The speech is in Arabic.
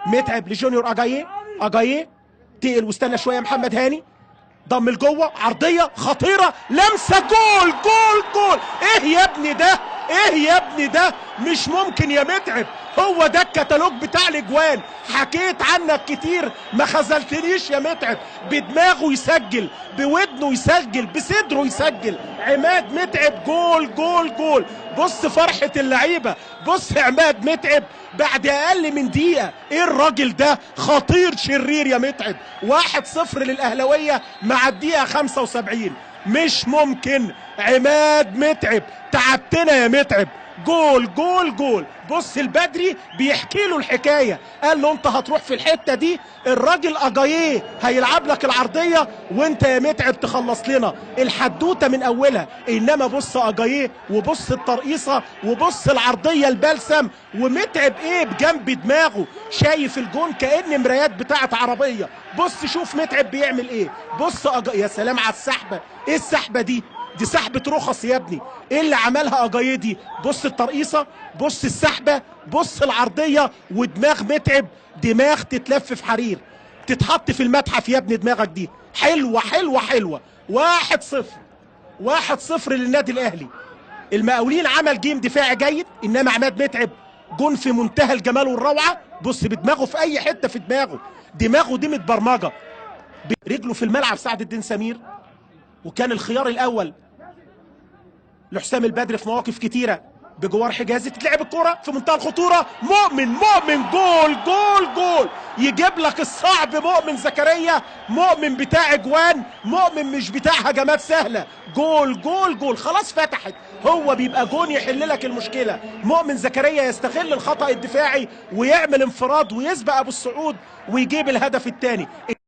متعب لجونيور اجاييه تقل واستنى شويه. محمد هاني ضم لجوه، عرضيه خطيره، لمسه، جول جول جول. ايه يا ابني ده؟ ايه يا ابني ده؟ مش ممكن يا متعب. هو ده الكتالوج بتاع الاجوان. حكيت عنك كتير ما خذلتنيش يا متعب. بدماغه يسجل، بودنه يسجل، بصدره يسجل. عماد متعب جول جول جول. بص فرحة اللعيبة، بص عماد متعب بعد اقل من دقيقة. ايه الراجل ده؟ خطير شرير يا متعب. 1-0 للاهلاوية مع الدقيقة 75. مش ممكن. عماد متعب تعبتنا يا متعب. جول جول جول. بص البدري بيحكي له الحكايه، قال له انت هتروح في الحته دي، الراجل اجاييه هيلعب لك العرضيه وانت يا متعب تخلص لنا الحدوته من اولها. انما بص اجاييه، وبص الترقيصه، وبص العرضيه البلسم، ومتعب ايه بجنب دماغه شايف الجون كأن مرايات بتاعت عربيه. بص شوف متعب بيعمل ايه. بص يا سلام على السحبه. ايه السحبه دي؟ دي سحبة رخص يا ابني. ايه اللي عملها اجاييه دي؟ بص الترقيصة، بص السحبة، بص العرضية، ودماغ متعب دماغ تتلف في حرير، تتحط في المتحف يا ابني. دماغك دي حلوة حلوة حلوة. 1-0 1-0 للنادي الاهلي. المقاولين عمل جيم دفاعي جيد، انما عماد متعب جون في منتهى الجمال والروعة. بص بدماغه في اي حتة، في دماغه دي متبرمجة. رجله في الملعب سعد الدين سمير، وكان الخيار الاول لحسام البدري في مواقف كتيره بجوار حجازي. تتلعب الكوره في منتهى الخطوره. مؤمن جول جول جول. يجيب لك الصعب مؤمن زكريا. مؤمن بتاع اجوان، مؤمن مش بتاع هجمات سهله. جول جول جول. خلاص فتحت. هو بيبقى جون يحل لك المشكله. مؤمن زكريا يستغل الخطا الدفاعي ويعمل انفراد ويسبق ابو السعود ويجيب الهدف الثاني.